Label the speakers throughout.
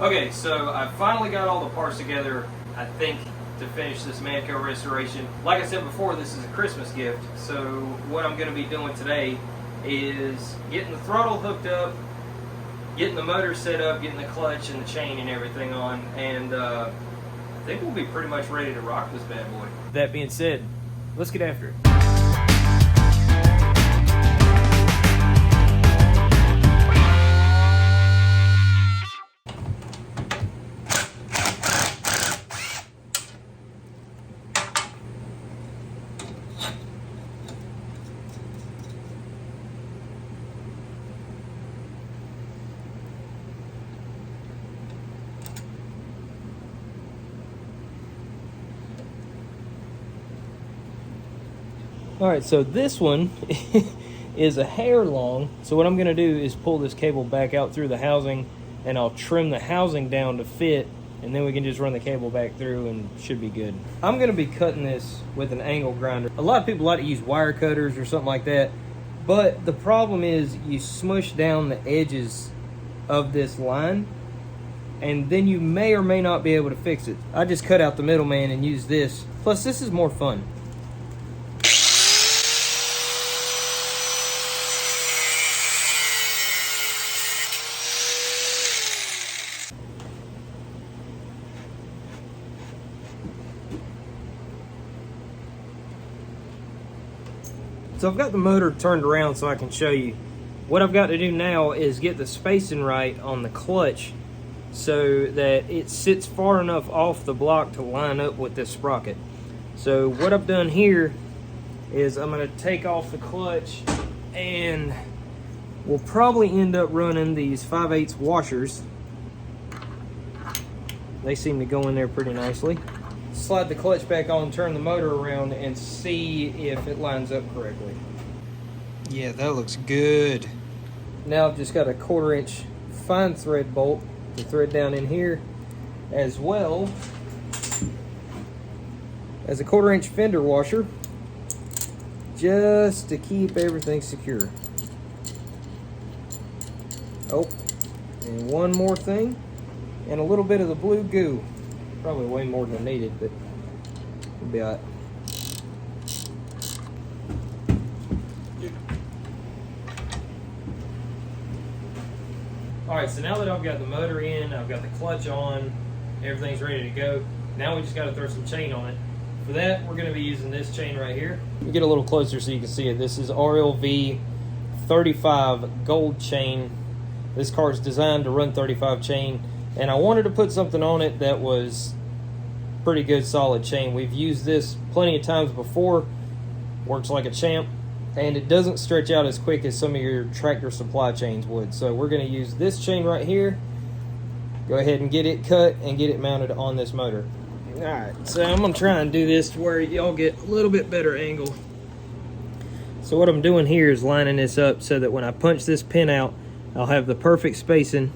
Speaker 1: Okay, so I finally got all the parts together, I think, to finish this Manco restoration. Like I said before, this is a Christmas gift, so what I'm going to be doing today is getting the throttle hooked up, getting the motor set up, getting the clutch and the chain and everything on, and I think we'll be pretty much ready to rock this bad boy. That being said, let's get after it. Alright, so this one is a hair long. So what I'm going to do is pull this cable back out through the housing, and I'll trim the housing down to fit, and then we can just run the cable back through and should be good. I'm going to be cutting this with an angle grinder. A lot of people like to use wire cutters or something like that, but the problem is you smush down the edges of this line, and then you may or may not be able to fix it. I just cut out the middleman and use this. Plus, this is more fun. So I've got the motor turned around so I can show you. What I've got to do now is get the spacing right on the clutch so that it sits far enough off the block to line up with this sprocket. So what I've done here is I'm going to take off the clutch, and we'll probably end up running these 5/8 washers. They seem to go in there pretty nicely. Slide the clutch back on, turn the motor around, and see if it lines up correctly. Yeah, that looks good. Now I've just got a 1/4 inch fine thread bolt to thread down in here, as well as a 1/4 inch fender washer, just to keep everything secure. Oh, and one more thing, and a little bit of the blue goo. Probably way more than needed, but we'll be all right. Alright, so now that I've got the motor in, I've got the clutch on, everything's ready to go. Now we just got to throw some chain on it. For that, we're going to be using this chain right here. Let me get a little closer so you can see it. This is RLV 35 gold chain. This car is designed to run 35 chain. And I wanted to put something on it that was pretty good solid chain. We've used this plenty of times before. Works like a champ. And it doesn't stretch out as quick as some of your Tractor Supply chains would. So we're going to use this chain right here. Go ahead and get it cut and get it mounted on this motor. Alright, so I'm going to try and do this to where y'all get a little bit better angle. So what I'm doing here is lining this up so that when I punch this pin out, I'll have the perfect spacing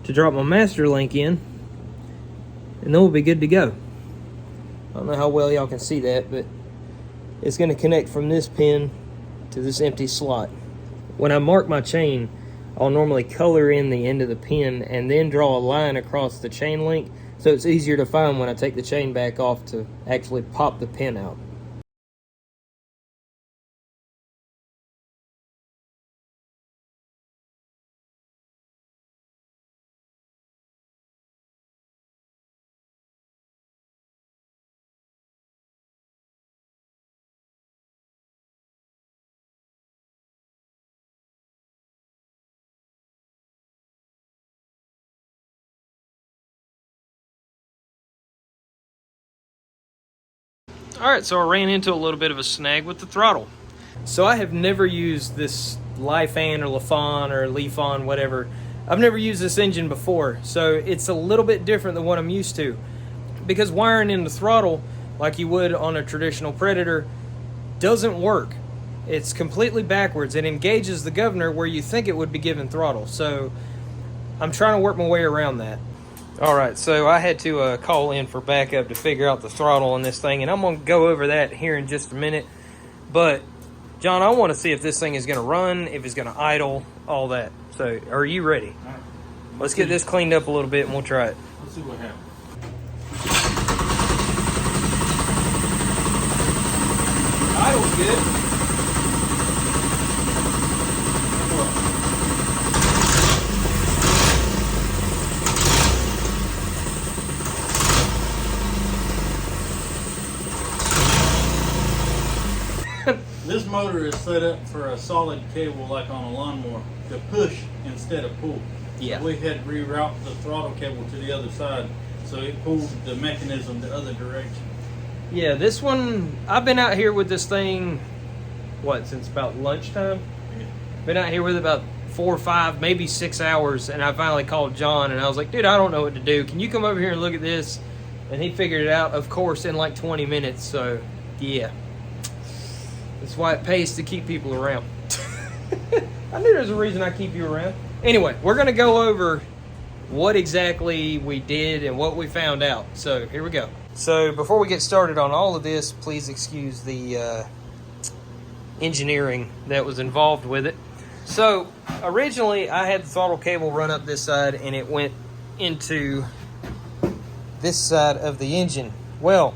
Speaker 1: to drop my master link in, and then we'll be good to go. I don't know how well y'all can see that, but it's going to connect from this pin to this empty slot. When I mark my chain, I'll normally color in the end of the pin and then draw a line across the chain link, so it's easier to find when I take the chain back off to actually pop the pin out. Alright, so I ran into a little bit of a snag with the throttle. So I have never used this Lifan or Lafon or Lefon, whatever. I've never used this engine before, so it's a little bit different than what I'm used to. Because wiring in the throttle, like you would on a traditional Predator, doesn't work. It's completely backwards. It engages the governor where you think it would be given throttle. So I'm trying to work my way around that. Alright, so I had to call in for backup to figure out the throttle on this thing, and I'm going to go over that here in just a minute. But, John, I want to see if this thing is going to run, if it's going to idle, all that. So, are you ready? Let's get this cleaned up a little bit and we'll try it.
Speaker 2: Let's see what happens.
Speaker 1: Idle's good.
Speaker 2: This motor is set up for a solid cable like on a lawnmower to push instead of pull.
Speaker 1: Yeah.
Speaker 2: So we had to reroute the throttle cable to the other side so it pulled the mechanism the other direction.
Speaker 1: Yeah, this one, I've been out here with this thing, since about lunchtime?
Speaker 2: Yeah.
Speaker 1: Been out here with it about 4 or 5, maybe 6 hours, and I finally called John and I was like, dude, I don't know what to do. Can you come over here and look at this? And he figured it out, of course, in like 20 minutes, so yeah. That's why it pays to keep people around. I knew there's a reason I keep you around. Anyway, we're going to go over what exactly we did and what we found out. So here we go. So before we get started on all of this, please excuse the engineering that was involved with it. So originally I had the throttle cable run up this side and it went into this side of the engine. Well,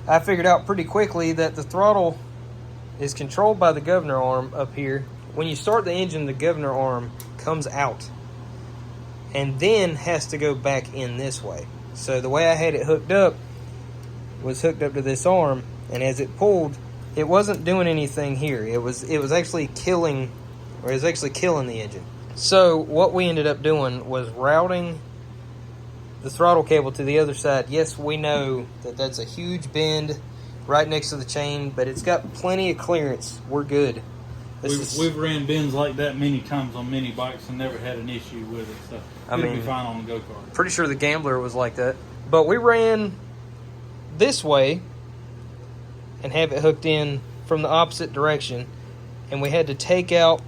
Speaker 1: I figured out pretty quickly that the throttle is controlled by the governor arm up here. When you start the engine, the governor arm comes out and then has to go back in this way. So the way I had it hooked up was hooked up to this arm, and as it pulled, it wasn't doing anything here. It was actually killing the engine. So what we ended up doing was routing the throttle cable to the other side. Yes, we know that that's a huge bend right next to the chain, but it's got plenty of clearance. We're good.
Speaker 2: We've ran bends like that many times on mini bikes and never had an issue with it. So it'll be fine on the go-kart.
Speaker 1: Pretty sure the Gambler was like that. But we ran this way and have it hooked in from the opposite direction, and we had to take out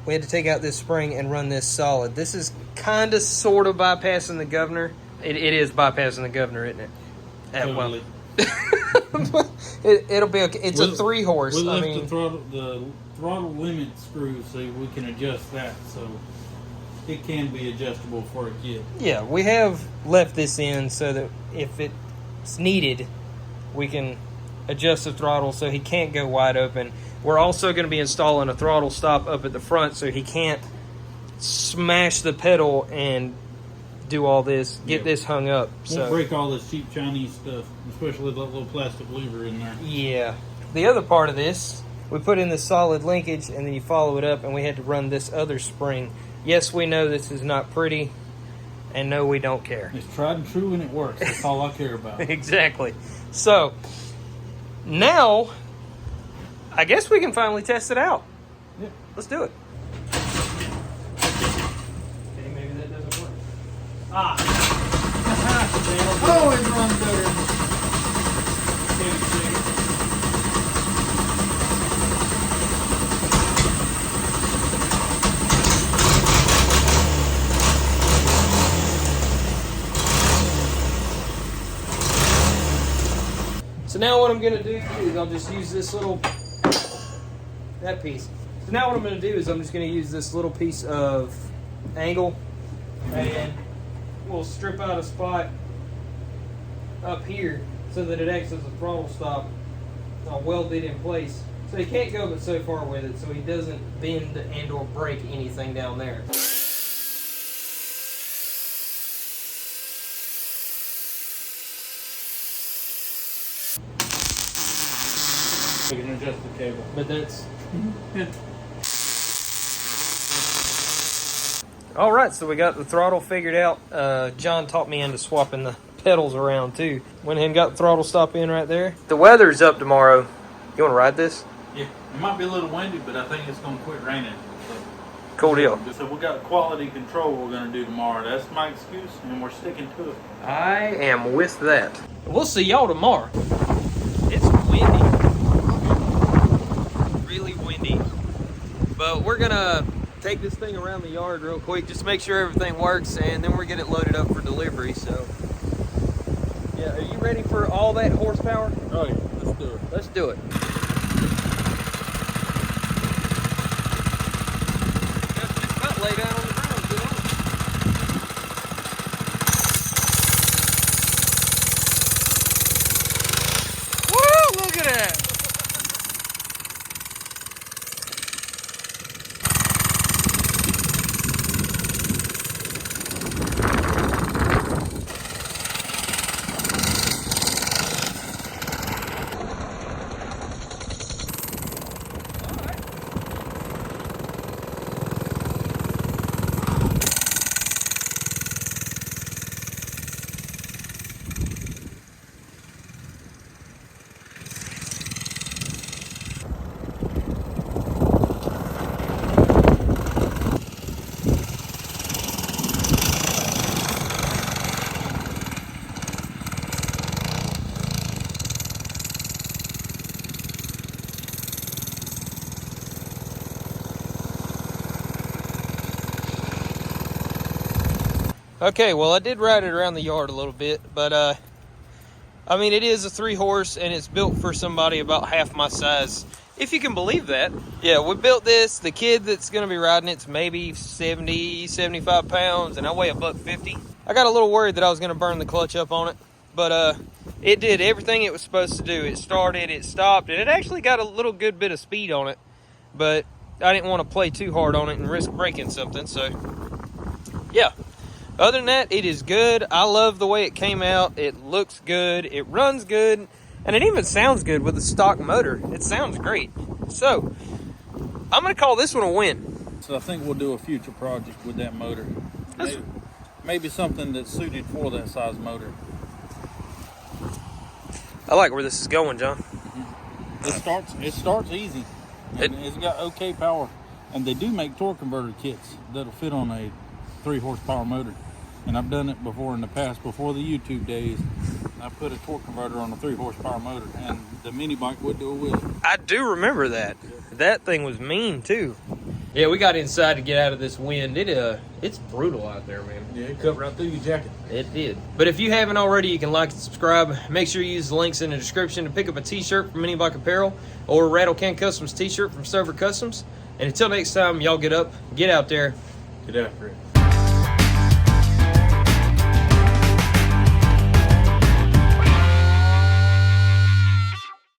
Speaker 1: this spring and run this solid. This is kind of sort of bypassing the governor. It is bypassing the governor, isn't it?
Speaker 2: Totally.
Speaker 1: It'll be okay. It's a 3-horse.
Speaker 2: We left the throttle limit screw so we can adjust that, so it can be adjustable for a kid.
Speaker 1: Yeah, we have left this in so that if it's needed, we can adjust the throttle so he can't go wide open. We're also going to be installing a throttle stop up at the front so he can't smash the pedal and do all this, get this hung up.
Speaker 2: Won't break all this cheap Chinese stuff, especially that little plastic lever in there.
Speaker 1: Yeah. The other part of this, we put in the solid linkage and then you follow it up, and we had to run this other spring. Yes, we know this is not pretty, and no, we don't care.
Speaker 2: It's tried and true and it works. That's all I care about.
Speaker 1: Exactly. So now I guess we can finally test it out.
Speaker 2: Yeah.
Speaker 1: Let's do it. Maybe that doesn't work.
Speaker 2: Oh, it runs better.
Speaker 1: So now what I'm going to do is I'll just use this that piece. So now what I'm going to do is I'm just going to use this little piece of angle, and we'll strip out a spot up here so that it acts as a throttle stop. I'll weld it in place so he can't go but so far with it, so he doesn't bend and or break anything down there.
Speaker 2: We can adjust the cable.
Speaker 1: But that's all right. So we got the throttle figured out. John taught me into swapping the pedals around too. Went ahead and got the throttle stop in right there. The weather's up tomorrow. You want to ride this?
Speaker 2: Yeah, it might be a little windy, but I think it's going to quit raining. So.
Speaker 1: Cool deal.
Speaker 2: So we got quality control we're going to do tomorrow. That's my excuse, and we're sticking to it.
Speaker 1: I am with that. We'll see y'all tomorrow. It's windy. Really windy. But we're going to take this thing around the yard real quick, just make sure everything works, and then we're getting it loaded up for delivery. So, yeah, are you ready for all that horsepower?
Speaker 2: Oh, yeah. Let's do it.
Speaker 1: Let's do it. Just about lay down on the ground, get on. Okay, well, I did ride it around the yard a little bit, but I mean, it is a 3-horse, and it's built for somebody about half my size, if you can believe that. Yeah, we built this. The kid that's going to be riding it's maybe 70, 75 pounds, and I weigh $150. I got a little worried that I was going to burn the clutch up on it, but it did everything it was supposed to do. It started, it stopped, and it actually got a little good bit of speed on it, but I didn't want to play too hard on it and risk breaking something, so yeah. Other than that, it is good. I love the way it came out. It looks good. It runs good. And it even sounds good with the stock motor. It sounds great. So, I'm going to call this one a win.
Speaker 2: So I think we'll do a future project with that motor. Maybe something that's suited for that size motor.
Speaker 1: I like where this is going, John.
Speaker 2: It starts easy. And it's got okay power. And they do make torque converter kits that'll fit on a 3-horsepower motor. And I've done it before in the past, before the YouTube days. I put a torque converter on a 3-horsepower motor, and the MiniBike would do it with it.
Speaker 1: I do remember that. That thing was mean, too. Yeah, we got inside to get out of this wind. It's brutal out there, man.
Speaker 2: Yeah, it cut right through your jacket.
Speaker 1: It did. But if you haven't already, you can like and subscribe. Make sure you use the links in the description to pick up a t-shirt from MiniBike Apparel or a Rattle Can Customs t-shirt from Server Customs. And until next time, y'all get up, get out there.
Speaker 2: Get after it.